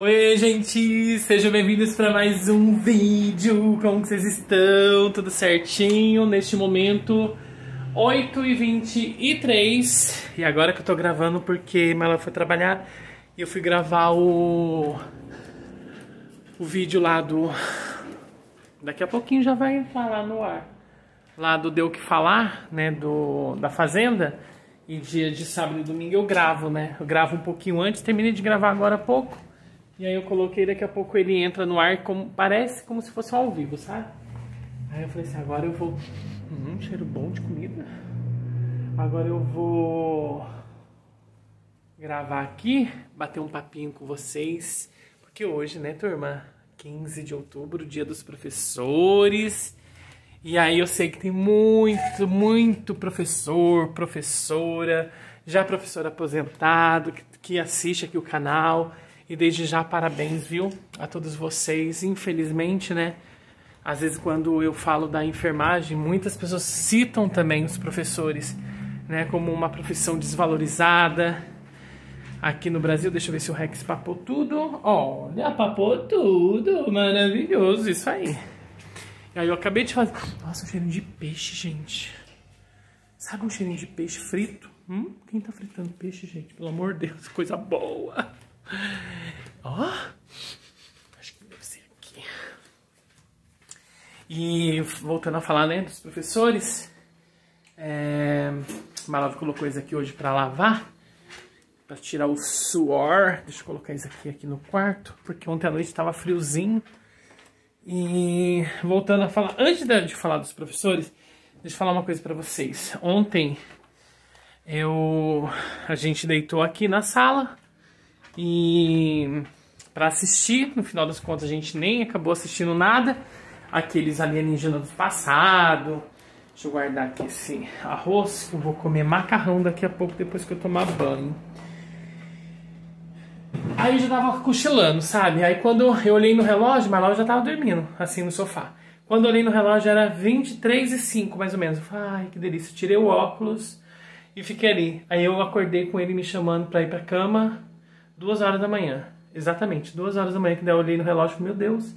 Oi, gente! Sejam bem-vindos para mais um vídeo. Como que vocês estão? Tudo certinho? Neste momento, 8h23. E agora que eu tô gravando porque ela foi trabalhar e eu fui gravar o vídeo lá do... Daqui a pouquinho já vai falar no ar. Lá do Deu O Que Falar, né? Da Fazenda. E dia de sábado e domingo eu gravo, né? Eu gravo um pouquinho antes, terminei de gravar agora há pouco. E aí eu coloquei, daqui a pouco ele entra no ar, parece como se fosse ao vivo, sabe? Aí eu falei assim, agora eu vou... cheiro bom de comida. Agora eu vou gravar aqui, bater um papinho com vocês. Porque hoje, né, turma? 15 de outubro, dia dos professores. E aí eu sei que tem muito professor, professora, já professor aposentado, que assiste aqui o canal. E desde já, parabéns, viu, a todos vocês. Infelizmente, né, às vezes quando eu falo da enfermagem, muitas pessoas citam também os professores, né, como uma profissão desvalorizada. Aqui no Brasil, deixa eu ver se o Rex papou tudo. Olha, papou tudo, maravilhoso, isso aí. E aí eu acabei de fazer... Nossa, um cheirinho de peixe, gente. Sabe um cheirinho de peixe frito? Quem tá fritando peixe, gente? Pelo amor de Deus, coisa boa. Ó, acho que deve ser aqui. E voltando a falar, né, dos professores, Malava colocou isso aqui hoje pra lavar, pra tirar o suor. Deixa eu colocar isso aqui no quarto, porque ontem à noite tava friozinho. E voltando a falar, antes de falar dos professores, deixa eu falar uma coisa pra vocês. Ontem a gente deitou aqui na sala e para assistir, no final das contas a gente nem acabou assistindo nada. Aqueles alienígenas do passado. Deixa eu guardar aqui esse arroz, que eu vou comer macarrão daqui a pouco, depois que eu tomar banho. Aí eu já tava cochilando, sabe? Aí quando eu olhei no relógio, mas lá eu já tava dormindo, assim, no sofá. Quando eu olhei no relógio era 23h05, mais ou menos. Eu falei, ai, que delícia. Eu tirei o óculos e fiquei ali. Aí eu acordei com ele me chamando pra ir pra cama, 2 horas da manhã. Exatamente, 2 horas da manhã, que daí eu olhei no relógio e falei, meu Deus,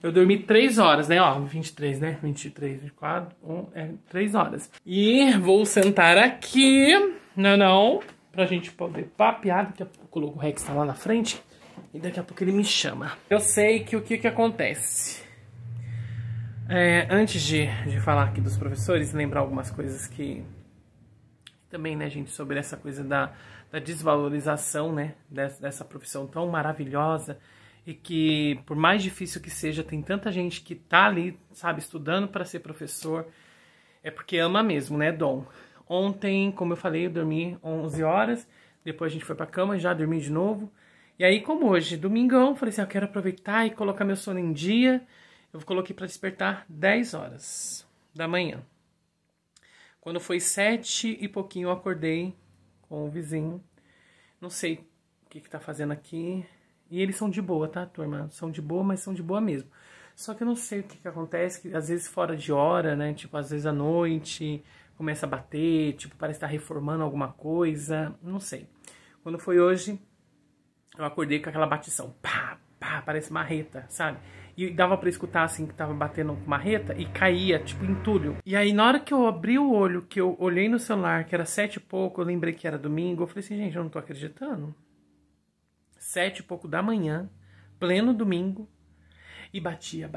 eu dormi 3 horas, né? Ó, 23, né? 23, 24, 3 horas. E vou sentar aqui, não, pra gente poder papear. Daqui a pouco o Rex tá lá na frente e daqui a pouco ele me chama. Eu sei que o que acontece. Antes de falar aqui dos professores, lembrar algumas coisas que... Também, né, gente, sobre essa coisa da desvalorização, né, dessa profissão tão maravilhosa e que, por mais difícil que seja, tem tanta gente que tá ali, sabe, estudando para ser professor, é porque ama mesmo, né, dom. Ontem, como eu falei, eu dormi 11 horas, depois a gente foi pra cama e já dormi de novo. E aí, como hoje, domingão, falei assim, eu quero aproveitar e colocar meu sono em dia. Eu coloquei para despertar 10 horas da manhã. Quando foi 7 e pouquinho, eu acordei com o vizinho. Não sei o que tá fazendo aqui. E eles são de boa, tá, turma? São de boa, mas são de boa mesmo. Só que eu não sei o que acontece, que às vezes fora de hora, né? Tipo, às vezes à noite começa a bater, tipo, parece estar reformando alguma coisa. Não sei. Quando foi hoje, eu acordei com aquela batição. Pá, pá, parece marreta, sabe? E dava pra escutar, assim, que tava batendo com marreta e caía, tipo, entulho. E aí, na hora que eu abri o olho, que eu olhei no celular, que era 7 e pouco, eu lembrei que era domingo, eu falei assim, gente, eu não tô acreditando. 7 e pouco da manhã, pleno domingo, e batia,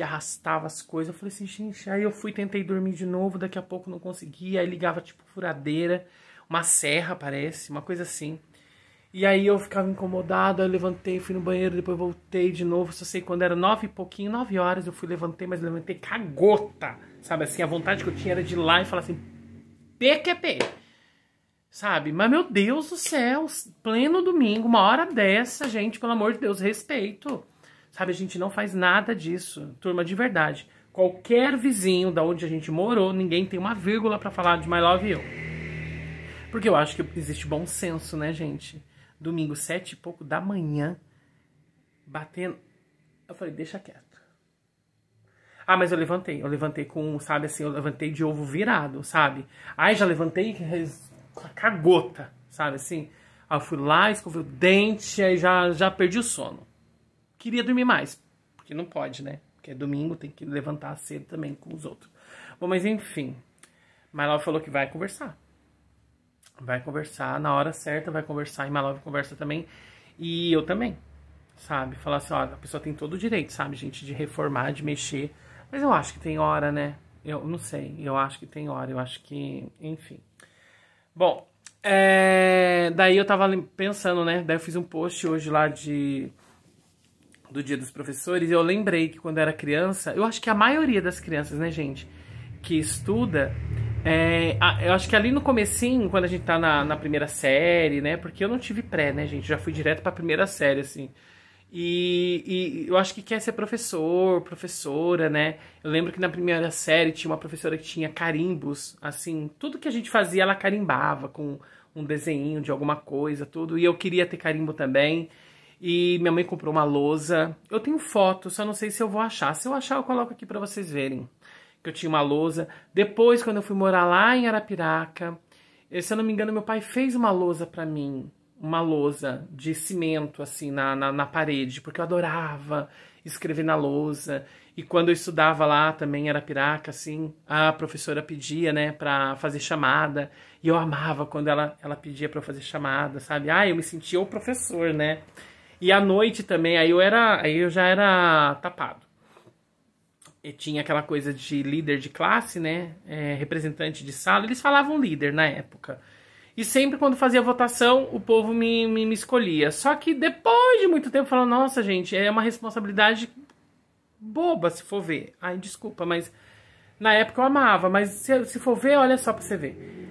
arrastava as coisas. Eu falei assim, gente, aí eu tentei dormir de novo, daqui a pouco não conseguia, aí ligava, tipo, furadeira, uma serra, parece, uma coisa assim. E aí eu ficava incomodado, aí eu levantei, fui no banheiro, depois voltei de novo, só sei quando era 9 e pouquinho, 9 horas, eu levantei, mas levantei cagota, sabe assim, a vontade que eu tinha era de ir lá e falar assim, PQP, sabe, mas meu Deus do céu, pleno domingo, uma hora dessa, gente, pelo amor de Deus, respeito, sabe, a gente não faz nada disso, turma, de verdade, qualquer vizinho da onde a gente morou, ninguém tem uma vírgula pra falar de My Love You, porque eu acho que existe bom senso, né, gente? Domingo, 7 e pouco da manhã, batendo. Eu falei, deixa quieto. Ah, mas eu levantei com, sabe assim, eu levantei de ovo virado, sabe? Aí já levantei com a cagota, sabe assim? Aí eu fui lá, escovei o dente, aí já perdi o sono. Queria dormir mais, porque não pode, né? Porque é domingo, tem que levantar cedo também com os outros. Bom, mas enfim. Malove falou que vai conversar. Vai conversar na hora certa, vai conversar. E Malove conversa também. E eu também, sabe? Falar assim, ó, a pessoa tem todo o direito, sabe, gente? De reformar, de mexer. Mas eu acho que tem hora, né? Eu não sei. Eu acho que tem hora. Eu acho que... Enfim. Bom, daí eu tava pensando, né? Daí eu fiz um post hoje lá do Dia dos Professores, e eu lembrei que quando eu era criança, eu acho que a maioria das crianças, né, gente, que estuda, eu acho que ali no comecinho, quando a gente tá na primeira série, né, porque eu não tive pré, né, gente, já fui direto pra primeira série, assim, e eu acho que quer ser professor, professora, né, eu lembro que na primeira série tinha uma professora que tinha carimbos, assim, tudo que a gente fazia ela carimbava com um desenho de alguma coisa, tudo, e eu queria ter carimbo também. E minha mãe comprou uma lousa. Eu tenho foto, só não sei se eu vou achar. Se eu achar, eu coloco aqui pra vocês verem. Que eu tinha uma lousa. Depois, quando eu fui morar lá em Arapiraca, se eu não me engano, meu pai fez uma lousa pra mim. Uma lousa de cimento, assim, na parede. Porque eu adorava escrever na lousa. E quando eu estudava lá também em Arapiraca, assim, a professora pedia, né, pra fazer chamada. E eu amava quando ela pedia pra eu fazer chamada, sabe? Eu me sentia o professor, né? E à noite também, aí eu já era tapado. E tinha aquela coisa de líder de classe, né? Representante de sala. Eles falavam líder na época. E sempre quando fazia votação, o povo me escolhia. Só que depois de muito tempo, falando, nossa, gente, é uma responsabilidade boba, se for ver. Ai, desculpa, mas na época eu amava. Mas se for ver, olha só pra você ver.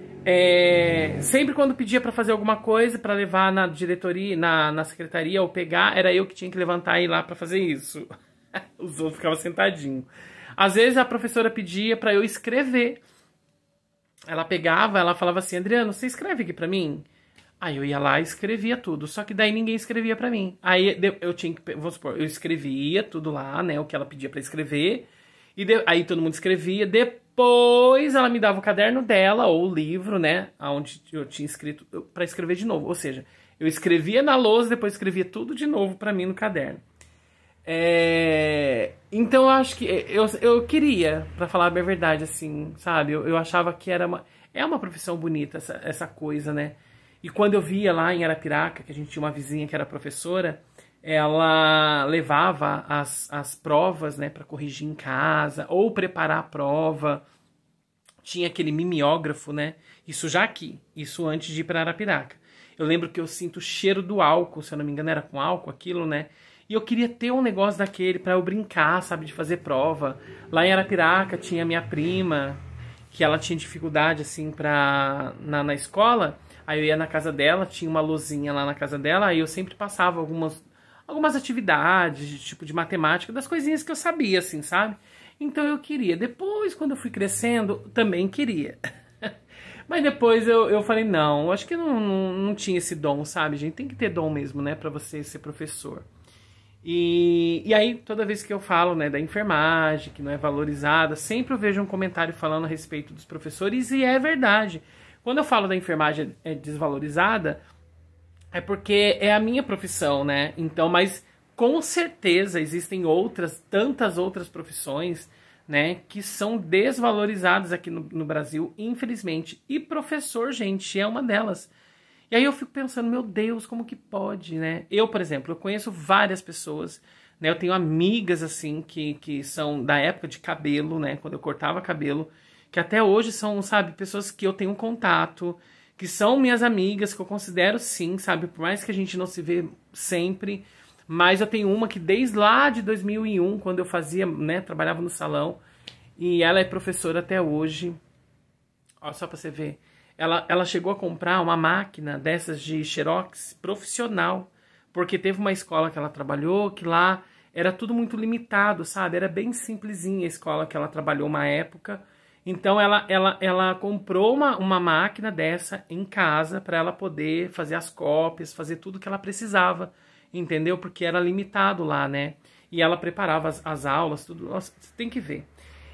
Sempre quando pedia pra fazer alguma coisa, pra levar na diretoria, na secretaria ou pegar, era eu que tinha que levantar e ir lá pra fazer isso. Os outros ficavam sentadinhos. Às vezes a professora pedia pra eu escrever. Ela pegava, ela falava assim, Adriano, você escreve aqui pra mim? Aí eu ia lá e escrevia tudo, só que daí ninguém escrevia pra mim. Aí eu tinha que, vamos supor, eu escrevia tudo lá, né, o que ela pedia pra escrever, e aí todo mundo escrevia, depois ela me dava o caderno dela, ou o livro, né, onde eu tinha escrito, pra escrever de novo. Ou seja, eu escrevia na lousa, depois escrevia tudo de novo pra mim no caderno. Então eu acho que eu queria, pra falar a verdade, assim, sabe, eu achava que é uma profissão bonita essa coisa, né. E quando eu via lá em Arapiraca, que a gente tinha uma vizinha que era professora, ela levava as provas, né, para corrigir em casa, ou preparar a prova. Tinha aquele mimeógrafo, né? Isso já aqui, isso antes de ir para Arapiraca. Eu lembro que eu sinto o cheiro do álcool, se eu não me engano era com álcool aquilo, né? E eu queria ter um negócio daquele para eu brincar, sabe, de fazer prova. Lá em Arapiraca tinha minha prima, que ela tinha dificuldade, assim, na escola. Aí eu ia na casa dela, tinha uma luzinha lá na casa dela, aí eu sempre passava algumas atividades, tipo de matemática, das coisinhas que eu sabia, assim, sabe? Então eu queria. Depois, quando eu fui crescendo, também queria. Mas depois eu falei, não, acho que não tinha esse dom, sabe, gente? Tem que ter dom mesmo, né, pra você ser professor. E aí, toda vez que eu falo, né, da enfermagem, que não é valorizada, sempre eu vejo um comentário falando a respeito dos professores, e é verdade. Quando eu falo da enfermagem desvalorizada, é porque é a minha profissão, né? Então, mas com certeza existem tantas outras profissões, né, que são desvalorizadas aqui no Brasil, infelizmente. E professor, gente, é uma delas. E aí eu fico pensando, meu Deus, como que pode, né? Eu, por exemplo, eu conheço várias pessoas, né? Eu tenho amigas, assim, que são da época de cabelo, né? Quando eu cortava cabelo, que até hoje são, sabe, pessoas que eu tenho contato, que são minhas amigas, que eu considero sim, sabe, por mais que a gente não se vê sempre, mas eu tenho uma que desde lá de 2001, quando eu fazia, né, trabalhava no salão, e ela é professora até hoje. Ó, só pra você ver, ela chegou a comprar uma máquina dessas de Xerox profissional, porque teve uma escola que ela trabalhou, que lá era tudo muito limitado, sabe, era bem simplesinha a escola que ela trabalhou uma época. Então ela comprou uma máquina dessa em casa para ela poder fazer as cópias, fazer tudo que ela precisava, entendeu? Porque era limitado lá, né? E ela preparava as aulas, tudo. Nossa, você tem que ver.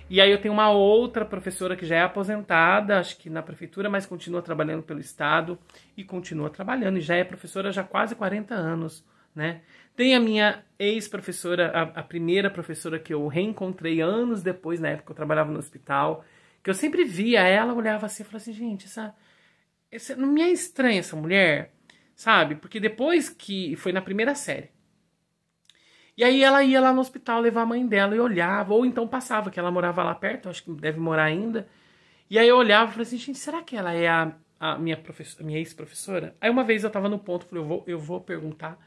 E aí eu tenho uma outra professora que já é aposentada, acho que na prefeitura, mas continua trabalhando pelo estado e continua trabalhando. E já é professora já há quase 40 anos, né? Tem a minha ex-professora, a primeira professora que eu reencontrei anos depois, na época que eu trabalhava no hospital, que eu sempre via ela, olhava assim e falava assim, gente, não me é estranha essa mulher, sabe? Porque depois que foi na primeira série. E aí ela ia lá no hospital levar a mãe dela e olhava, ou então passava, que ela morava lá perto, acho que deve morar ainda. E aí eu olhava e falei assim, gente, será que ela é a minha ex-professora? Aí uma vez eu tava no ponto, falei, eu vou perguntar.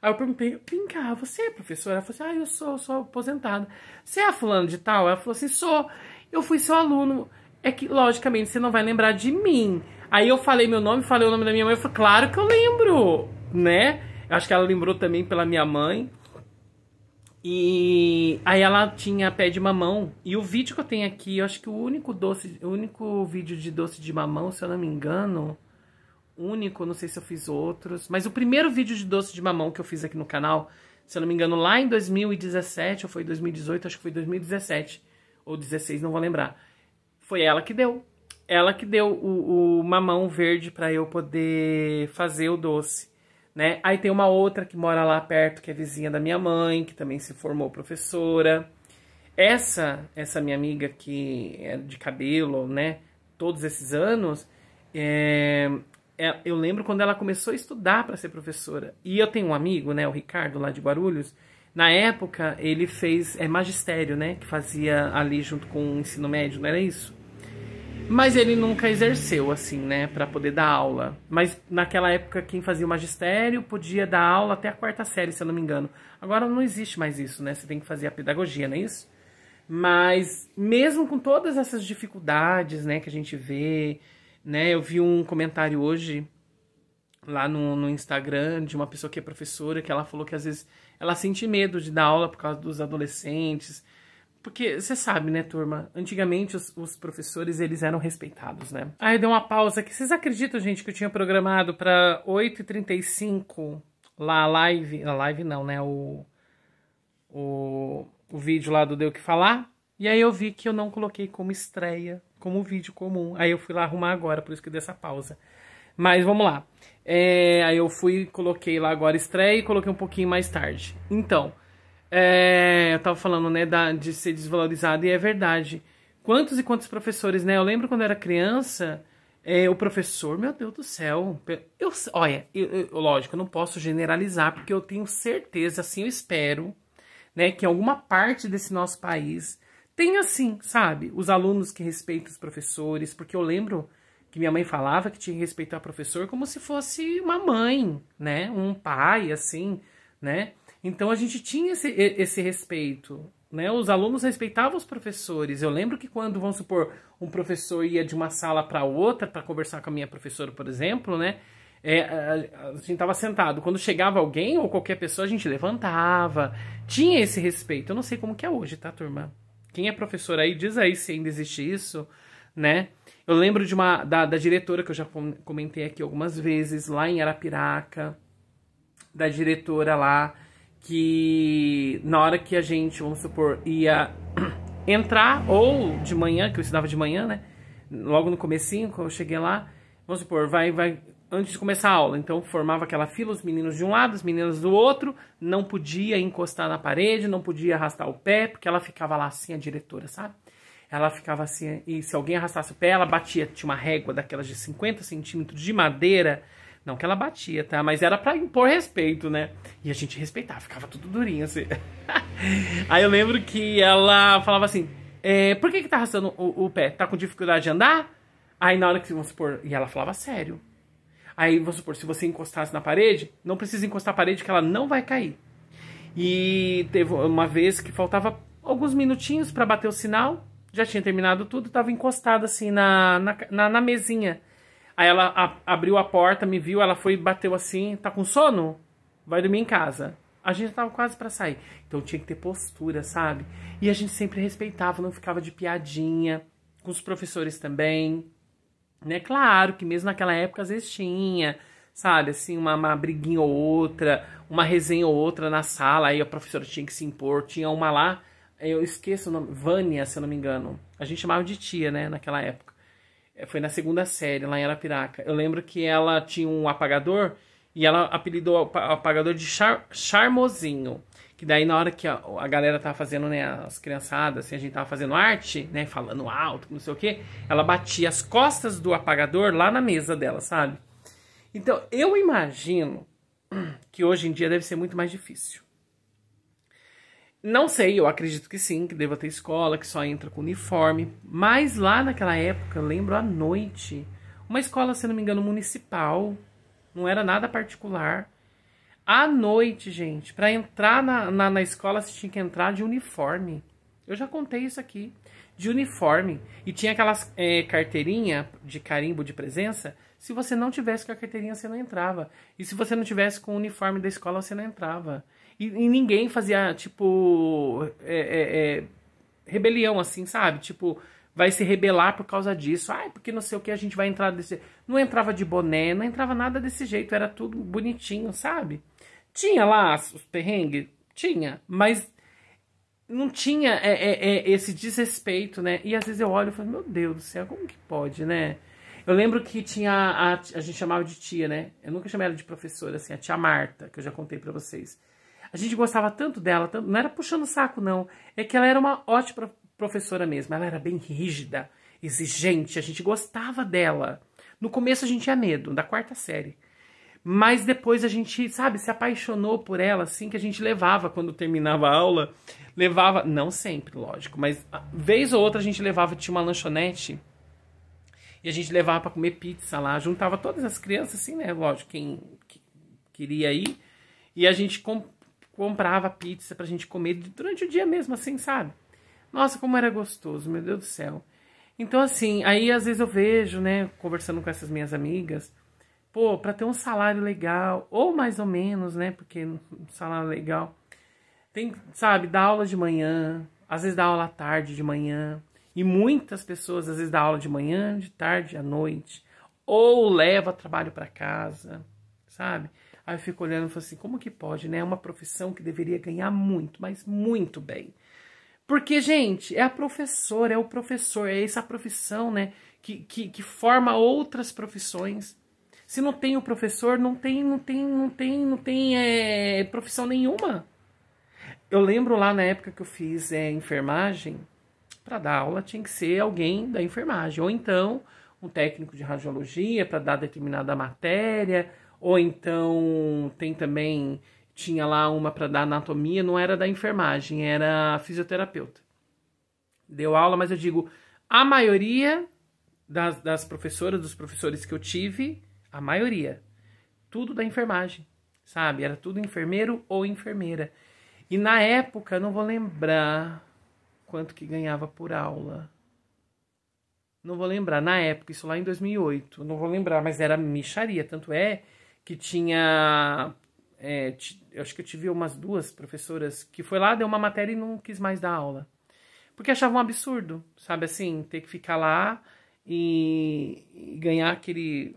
Aí eu perguntei, vem cá, você é professora? Ela falou assim, eu sou aposentada. Você é a fulano de tal? Ela falou assim, sou. Eu fui seu aluno. É que, logicamente, você não vai lembrar de mim. Aí eu falei meu nome, falei o nome da minha mãe, eu falei, claro que eu lembro, né? Eu acho que ela lembrou também pela minha mãe. E aí ela tinha pé de mamão. E o vídeo que eu tenho aqui, eu acho que o único vídeo de doce de mamão, se eu não me engano, único, não sei se eu fiz outros, mas o primeiro vídeo de doce de mamão que eu fiz aqui no canal, se eu não me engano, lá em 2017, ou foi 2018, acho que foi 2017, ou 16, não vou lembrar. Foi ela que deu. Ela que deu o mamão verde pra eu poder fazer o doce. Né? Aí tem uma outra que mora lá perto, que é vizinha da minha mãe, que também se formou professora. Essa minha amiga que é de cabelo, né? Todos esses anos, eu lembro quando ela começou a estudar para ser professora. E eu tenho um amigo, né? O Ricardo, lá de Guarulhos. Na época, ele fez magistério, né? Que fazia ali junto com o ensino médio, não era isso? Mas ele nunca exerceu, assim, né, para poder dar aula. Mas naquela época, quem fazia o magistério podia dar aula até a 4ª série, se eu não me engano. Agora não existe mais isso, né? Você tem que fazer a pedagogia, não é isso? Mas mesmo com todas essas dificuldades, né, que a gente vê, né? Eu vi um comentário hoje lá no Instagram de uma pessoa que é professora, que ela falou que às vezes ela sente medo de dar aula por causa dos adolescentes. Porque, você sabe, né, turma? Antigamente os professores, eles eram respeitados, né? Aí deu uma pausa aqui. Vocês acreditam, gente, que eu tinha programado pra 8h35 lá a live? A live não, né? O vídeo lá do Deu O Que Falar. E aí eu vi que eu não coloquei como estreia, como vídeo comum. Aí eu fui lá arrumar agora, por isso que deu essa pausa. Mas vamos lá. Aí eu coloquei lá agora estreia e coloquei um pouquinho mais tarde. Então... eu tava falando, né, de ser desvalorizado, e é verdade. Quantos e quantos professores, né? Eu lembro quando eu era criança, o professor, meu Deus do céu. Olha, lógico, eu não posso generalizar, porque eu tenho certeza, assim, eu espero, né, que em alguma parte desse nosso país tenha, assim, sabe, os alunos que respeitam os professores, porque eu lembro que minha mãe falava que tinha que respeitar o professor como se fosse uma mãe, né, um pai, assim, né? Então a gente tinha esse respeito, né? Os alunos respeitavam os professores. Eu lembro que quando, vamos supor, um professor ia de uma sala para outra para conversar com a minha professora, por exemplo, né? A gente estava sentado. Quando chegava alguém ou qualquer pessoa, a gente levantava. Tinha esse respeito. Eu não sei como que é hoje, tá, turma? Quem é professor aí, diz aí se ainda existe isso, né? Eu lembro da diretora, que eu já comentei aqui algumas vezes, lá em Arapiraca, da diretora lá, que na hora que a gente, vamos supor, ia entrar, ou de manhã, que eu estudava de manhã, né? Logo no comecinho, quando eu cheguei lá, vamos supor, antes de começar a aula, então formava aquela fila, os meninos de um lado, as meninas do outro, não podia encostar na parede, não podia arrastar o pé, porque ela ficava lá assim, a diretora, sabe? Ela ficava assim, e se alguém arrastasse o pé, ela batia, tinha uma régua daquelas de 50 centímetros de madeira. Não que ela batia, tá? Mas era pra impor respeito, né? E a gente respeitava, ficava tudo durinho, assim. Aí eu lembro que ela falava assim, por que tá arrastando o pé? Tá com dificuldade de andar? Aí na hora que, vamos supor, e ela falava sério. Aí, vamos supor, se você encostasse na parede, não precisa encostar a parede que ela não vai cair. E teve uma vez que faltava alguns minutinhos pra bater o sinal, já tinha terminado tudo, tava encostada assim na mesinha. Aí ela abriu a porta, me viu, ela foi e bateu assim, tá com sono? Vai dormir em casa. A gente tava quase pra sair. Então tinha que ter postura, sabe? E a gente sempre respeitava, não ficava de piadinha. Com os professores também. Né? Claro que mesmo naquela época às vezes tinha, sabe? Assim, uma briguinha ou outra, uma resenha ou outra na sala. Aí a professora tinha que se impor. Tinha uma lá, eu esqueço o nome, Vânia, se eu não me engano. A gente chamava de tia, né, naquela época. Foi na segunda série, lá em Arapiraca. Eu lembro que ela tinha um apagador e ela apelidou o apagador de Charmosinho. Que daí na hora que a galera tava fazendo, né, as criançadas, assim, a gente tava fazendo arte, né, falando alto, não sei o quê, ela batia as costas do apagador lá na mesa dela, sabe? Então, eu imagino que hoje em dia deve ser muito mais difícil. Não sei, eu acredito que sim, que deva ter escola, que só entra com uniforme. Mas lá naquela época, eu lembro à noite, uma escola, se não me engano, municipal, não era nada particular. À noite, gente, para entrar na escola, você tinha que entrar de uniforme. Eu já contei isso aqui, de uniforme. E tinha aquelas carteirinha de carimbo de presença. Se você não tivesse com a carteirinha, você não entrava. E se você não tivesse com o uniforme da escola, você não entrava. E ninguém fazia, tipo, rebelião, assim, sabe? Tipo, vai se rebelar por causa disso. Ai, porque não sei o que, a gente vai entrar desse... Não entrava de boné, não entrava nada desse jeito. Era tudo bonitinho, sabe? Tinha lá os perrengues? Tinha. Mas não tinha esse desrespeito, né? E às vezes eu olho e falo, meu Deus do céu, como que pode, né? Eu lembro que tinha a gente chamava de tia, né? Eu nunca chamei ela de professora, assim, a tia Marta, que eu já contei pra vocês. A gente gostava tanto dela, não era puxando o saco, não. É que ela era uma ótima professora mesmo. Ela era bem rígida, exigente, a gente gostava dela. No começo a gente tinha medo, da quarta série. Mas depois a gente, sabe, se apaixonou por ela, assim, que a gente levava quando terminava a aula. Levava, não sempre, lógico, mas vez ou outra a gente levava, tinha uma lanchonete. E a gente levava pra comer pizza lá, juntava todas as crianças, assim, né, lógico, quem queria ir. E a gente comprava pizza pra gente comer durante o dia mesmo, assim, sabe? Nossa, como era gostoso, meu Deus do céu. Então, assim, aí às vezes eu vejo, né, conversando com essas minhas amigas, pô, pra ter um salário legal, ou mais ou menos, né, porque um salário legal, tem, sabe, dá aula de manhã, às vezes dá aula à tarde, de manhã, e muitas pessoas às vezes dá aula de manhã, de tarde, à noite, ou leva trabalho pra casa, sabe? Aí eu fico olhando e falo assim, como que pode, né? É uma profissão que deveria ganhar muito, mas muito bem. Porque, gente, é a professora, é o professor, é essa profissão, né? Que forma outras profissões. Se não tem o professor, não tem profissão nenhuma. Eu lembro lá na época que eu fiz enfermagem, para dar aula tinha que ser alguém da enfermagem. Ou então, um técnico de radiologia para dar determinada matéria. Ou então, tem também, tinha lá uma para dar anatomia, não era da enfermagem, era fisioterapeuta. Deu aula, mas eu digo, a maioria das professoras, dos professores que eu tive, a maioria, tudo da enfermagem, sabe? Era tudo enfermeiro ou enfermeira. E na época, não vou lembrar quanto que ganhava por aula. Não vou lembrar, na época, isso lá em 2008, não vou lembrar, mas era mixaria, tanto é que tinha, eu acho que eu tive umas duas professoras que foi lá, deu uma matéria e não quis mais dar aula. Porque achavam um absurdo, sabe assim, ter que ficar lá e ganhar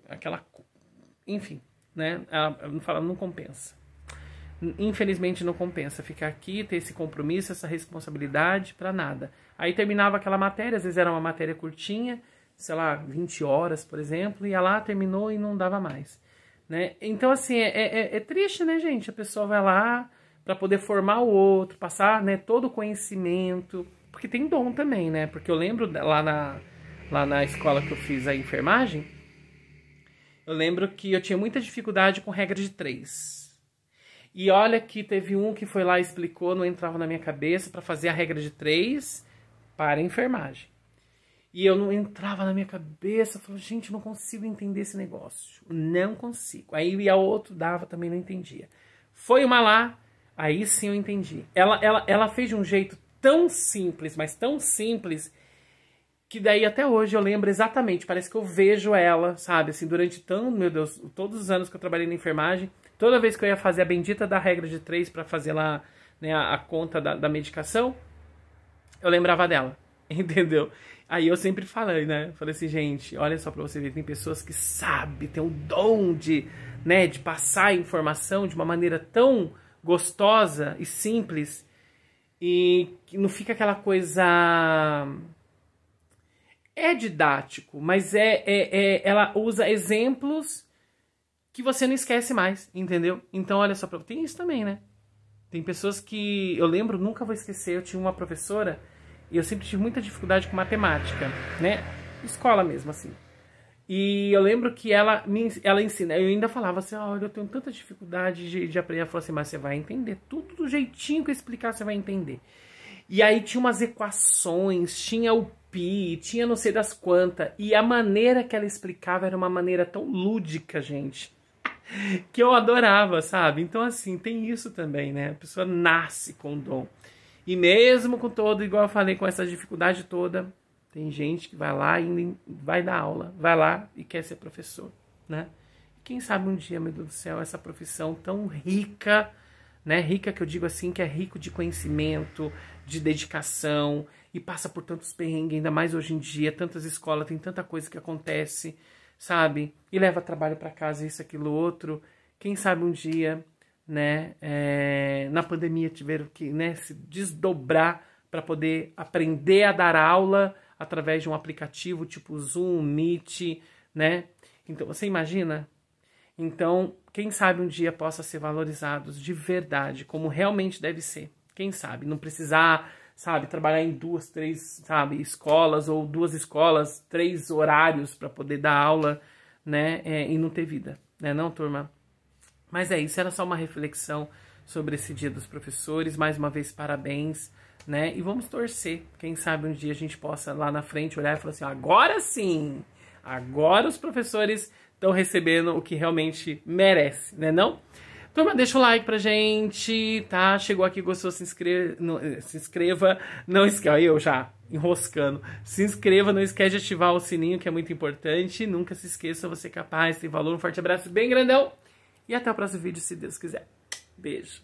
aquela, enfim, né, ela não compensa. Infelizmente não compensa ficar aqui, ter esse compromisso, essa responsabilidade pra nada. Aí terminava aquela matéria, às vezes era uma matéria curtinha, sei lá, 20 horas, por exemplo, ia lá, terminou e não dava mais. Né? Então, assim, é triste, né, gente? A pessoa vai lá para poder formar o outro, passar, né, todo o conhecimento, porque tem dom também, né? Porque eu lembro lá na escola que eu fiz a enfermagem, eu lembro que eu tinha muita dificuldade com regra de 3. E olha que teve um que foi lá e explicou, não entrava na minha cabeça, para fazer a regra de 3 para a enfermagem. E eu não entrava na minha cabeça, eu falava, gente, eu não consigo entender esse negócio. Não consigo. Aí ia outro, dava, também não entendia. Foi uma lá, aí sim eu entendi. Ela fez de um jeito tão simples, mas tão simples, que daí até hoje eu lembro exatamente, parece que eu vejo ela, sabe, assim, durante meu Deus, todos os anos que eu trabalhei na enfermagem, toda vez que eu ia fazer a bendita da regra de 3 para fazer lá, né, a conta da medicação, eu lembrava dela, entendeu? Aí eu sempre falei, né? Falei assim, gente, olha só pra você ver, tem pessoas que sabem, tem um dom de passar a informação de uma maneira tão gostosa e simples. e que não fica aquela coisa... É didático, mas ela usa exemplos que você não esquece mais, entendeu? Então, olha só, tem isso também, né? Tem pessoas que... Eu lembro, nunca vou esquecer, eu tinha uma professora e eu sempre tive muita dificuldade com matemática, né? Escola mesmo, assim. E eu lembro que ela ensina, eu ainda falava assim, olha, eu tenho tanta dificuldade de aprender. Ela falou assim, mas você vai entender, tudo do jeitinho que eu explicar, você vai entender. E aí tinha umas equações, tinha o pi, tinha não sei das quantas, e a maneira que ela explicava era uma maneira tão lúdica, gente, que eu adorava, sabe? Então, assim, tem isso também, né? A pessoa nasce com dom. E mesmo com todo, igual eu falei, com essa dificuldade toda, tem gente que vai lá e vai dar aula, vai lá e quer ser professor, né? Quem sabe um dia, meu Deus do céu, essa profissão tão rica, né? Rica que eu digo assim, que é rico de conhecimento, de dedicação, e passa por tantos perrengues, ainda mais hoje em dia, tantas escolas, tem tanta coisa que acontece, sabe? E leva trabalho para casa, isso, aquilo, outro. Quem sabe um dia, né, na pandemia tiveram que, né, se desdobrar para poder aprender a dar aula através de um aplicativo tipo Zoom, Meet, né? Então, você imagina? Então, quem sabe um dia possa ser valorizados de verdade, como realmente deve ser. Quem sabe? Não precisar, sabe, trabalhar em 2, 3, sabe, escolas, ou 2 escolas, 3 horários para poder dar aula, né, e não ter vida, né, não, turma? Mas é isso, era só uma reflexão sobre esse Dia dos Professores. Mais uma vez, parabéns, né, e vamos torcer. Quem sabe um dia a gente possa lá na frente olhar e falar assim, agora sim, agora os professores estão recebendo o que realmente merece, né, não? Turma, deixa o like pra gente, tá? Chegou aqui, gostou, se inscreva, não esquece, eu já enroscando. Se inscreva, não esquece de ativar o sininho, que é muito importante. Nunca se esqueça, você é capaz, tem valor. Um forte abraço bem grandão e até o próximo vídeo, se Deus quiser. Beijo.